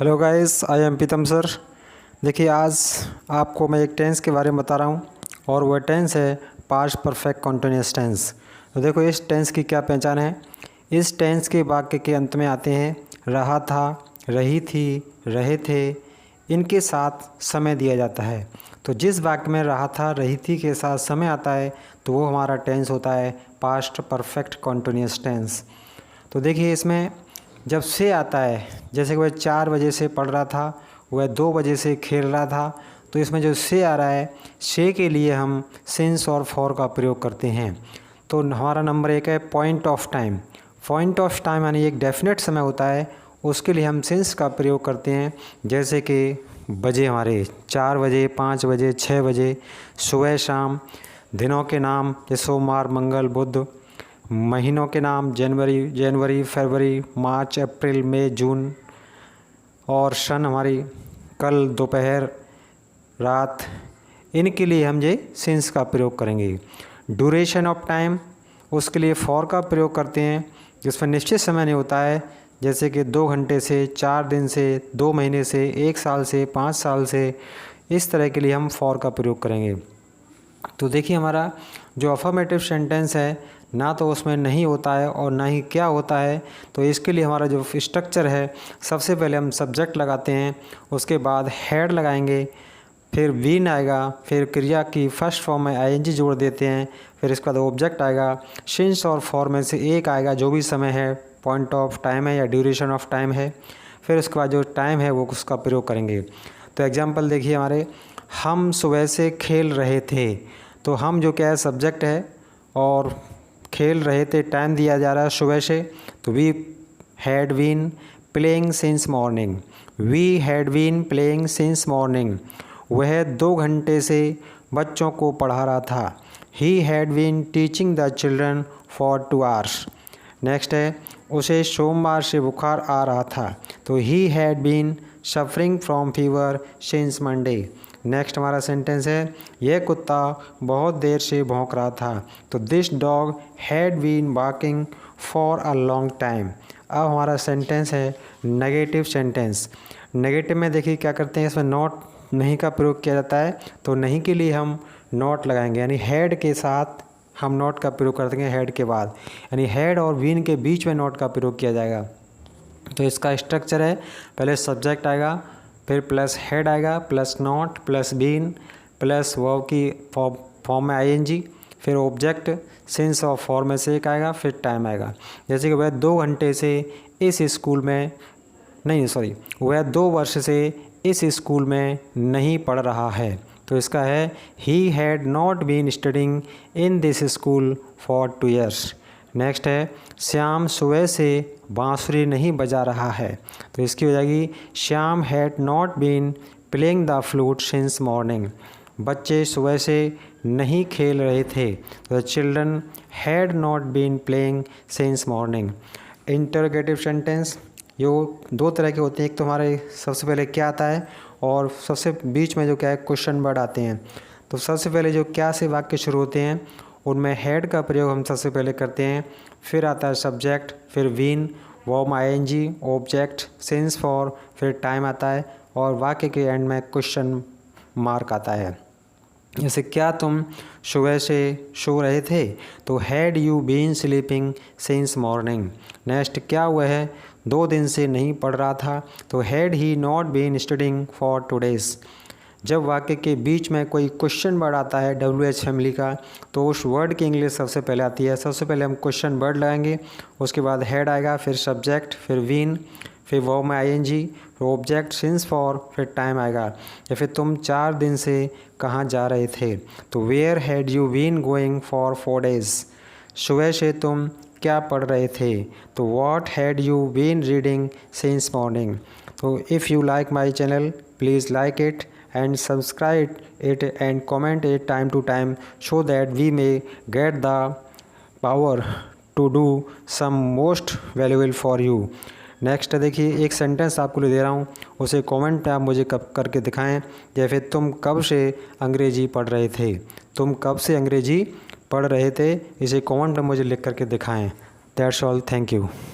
Hello guys, I am Pritam sir. देखिए, आज आपको मैं एक टेंस के बारे में बता रहा हूँ और वह टेंस है पास्ट परफेक्ट कंटिन्यूअस टेंस। तो देखो, इस टेंस की क्या पहचान है। इस टेंस के वाक्य के अंत में आते हैं रहा था, रही थी, रहे थे। इनके साथ समय दिया जाता है। तो जिस वाक्य में रहा था, रही थी के साथ समय आता है तो वो हमारा टेंस होता है पास्ट परफेक्ट कंटिन्यूअस टेंस। तो देखिए, इसमें जब से आता है, जैसे कि वह 4 बजे से पढ़ रहा था, वह 2 बजे से खेल रहा था, तो इसमें जो से आ रहा है, से के लिए हम सिंस और फॉर का प्रयोग करते हैं। तो हमारा नंबर 1 है point of time. Point of time यानी एक डेफिनेट समय होता है, उसके लिए हम सिंस का प्रयोग करते हैं। जैसे कि बजे हमारे 4 बजे, 5 बजे, 6 बजे, सुबह शाम। दिनों के नाम जैसे सोमवार, मंगल, बुध। महीनों के नाम जनवरी, फरवरी, मार्च, अप्रैल, मई, जून। और सन हमारी कल, दोपहर, रात। इनके लिए हम ये सिंस का प्रयोग करेंगे। ड्यूरेशन ऑफ टाइम, उसके लिए फॉर का प्रयोग करते हैं, जिसमें निश्चित समय नहीं होता है। जैसे कि 2 घंटे से, 4 दिन से, 2 महीने से, 1 साल से, 5 साल से। इस तरह के लिए हम फॉर का प्रयोग करेंगे। तो देखिए, हमारा जो अफर्मेटिव सेंटेंस है, ना तो उसमें नहीं होता है और ना ही क्या होता है। तो इसके लिए हमारा जो स्ट्रक्चर है, सबसे पहले हम सब्जेक्ट लगाते हैं, उसके बाद हेड लगाएंगे, फिर बीन आएगा, फिर क्रिया की फर्स्ट फॉर्म में आईएनजी जोड़ देते हैं, फिर इसके बाद ऑब्जेक्ट आएगा। सिंस और फॉर में से एक आएगा, जो भी समय है, पॉइंट ऑफ टाइम है या ड्यूरेशन ऑफ टाइम है। फिर उसके बाद जो टाइम है वो उसका प्रयोग करेंगे। तो एग्जाम्पल देखिए, हमारे हम सुबह से खेल रहे थे। तो हम जो क्या है सब्जेक्ट है, और खेल रहे थे टाइम दिया जा रहा है सुबह से। तो we had been playing since morning. We had been playing since morning. वह 2 घंटे से बच्चों को पढ़ा रहा था। He had been teaching the children for 2 hours. Next है, उसे सोमवार से बुखार आ रहा था। तो he had been suffering from fever since Monday. Next हमारा सेंटेंस है, यह कुत्ता बहुत देर से भौंक रहा था। तो this dog had been barking for a long time. अब हमारा सेंटेंस है नेगेटिव सेंटेंस। नेगेटिव में देखिए क्या करते हैं, इसमें नॉट नहीं का प्रयोग किया जाता है। तो नहीं के लिए हम नॉट लगाएंगे, यानी हैड के साथ हम नॉट का प्रयोग कर देंगे हेड के बाद, यानी हेड और बीन के बीच में नॉट का प्रयोग किया जाएगा। तो इसका स्ट्रक्चर है, पहले सब्जेक्ट आएगा, फिर प्लस हेड आएगा, plus not, plus been, plus verb की फॉर्म में आईएनजी, फिर ऑब्जेक्ट सिंस और फॉर में से एक आएगा, फिर टाइम आएगा। जैसे कि वह 2 घंटे से इस स्कूल में वह 2 वर्ष से इस स्कूल में नहीं पढ़ रहा है। तो इसका है he had not been studying in this school for 2 years. Next है, श्याम सुबह से बांसुरी नहीं बजा रहा है। तो इसकी हो जाएगी Shyam had not been playing the flute since morning. बच्चे सुबह से नहीं खेल रहे थे। तो children had not been playing since morning. Interrogative sentence यो 2 तरह के होते हैं। एक तो हमारे सबसे पहले क्या आता है, और सबसे बीच में जो क्या है क्वेश्चन वर्ड आते हैं। तो सबसे पहले जो क्या से वाक्य शुरू होते हैं, उनमें हेड का प्रयोग हम सबसे पहले करते हैं। फिर आता है सब्जेक्ट, फिर been, verb ING, object, since for, फिर टाइम आता है, और वाक्य के एंड में क्वेश्चन मार्क आता है। जैसे क्या तुम सुबह से सो रहे थे। तो had you been sleeping since morning. Next, क्या हुआ है 2 दिन से नहीं पढ़ रहा था। तो had he not been studying for 2 days। जब वाक्य के बीच में कोई क्वेश्चन वर्ड आता है WH फैमिली का, तो उस वर्ड की इंग्लिश सबसे पहले आती है। सबसे पहले हम क्वेश्चन वर्ड लगाएंगे, उसके बाद हेड आएगा, फिर सब्जेक्ट, फिर बीन, फिर वर्ब में आईएनजी, फिर ऑब्जेक्ट, सिंस फॉर, फिर टाइम आएगा। या फिर तुम 4 दिन से कहाँ जा रहे थे। तो where had you been going for 4 days। सुबह से तुम क्या पढ़ रहे थे। तो what had you been reading since morning. तो if you like my channel, please like it and subscribe it and comment it time to time, so that we may get the power to do some most valuable for you. Next देखिए, एक sentence आपको ले दे रहा हूँ, उसे comment पे आप मुझे कब करके दिखाएं। जैसे तुम कब से अंग्रेजी पढ़ रहे थे। तुम कब से अंग्रेजी पढ़ रहे थे, इसे कमेंट पे मुझे लिख करके दिखाएं। That's all, thank you.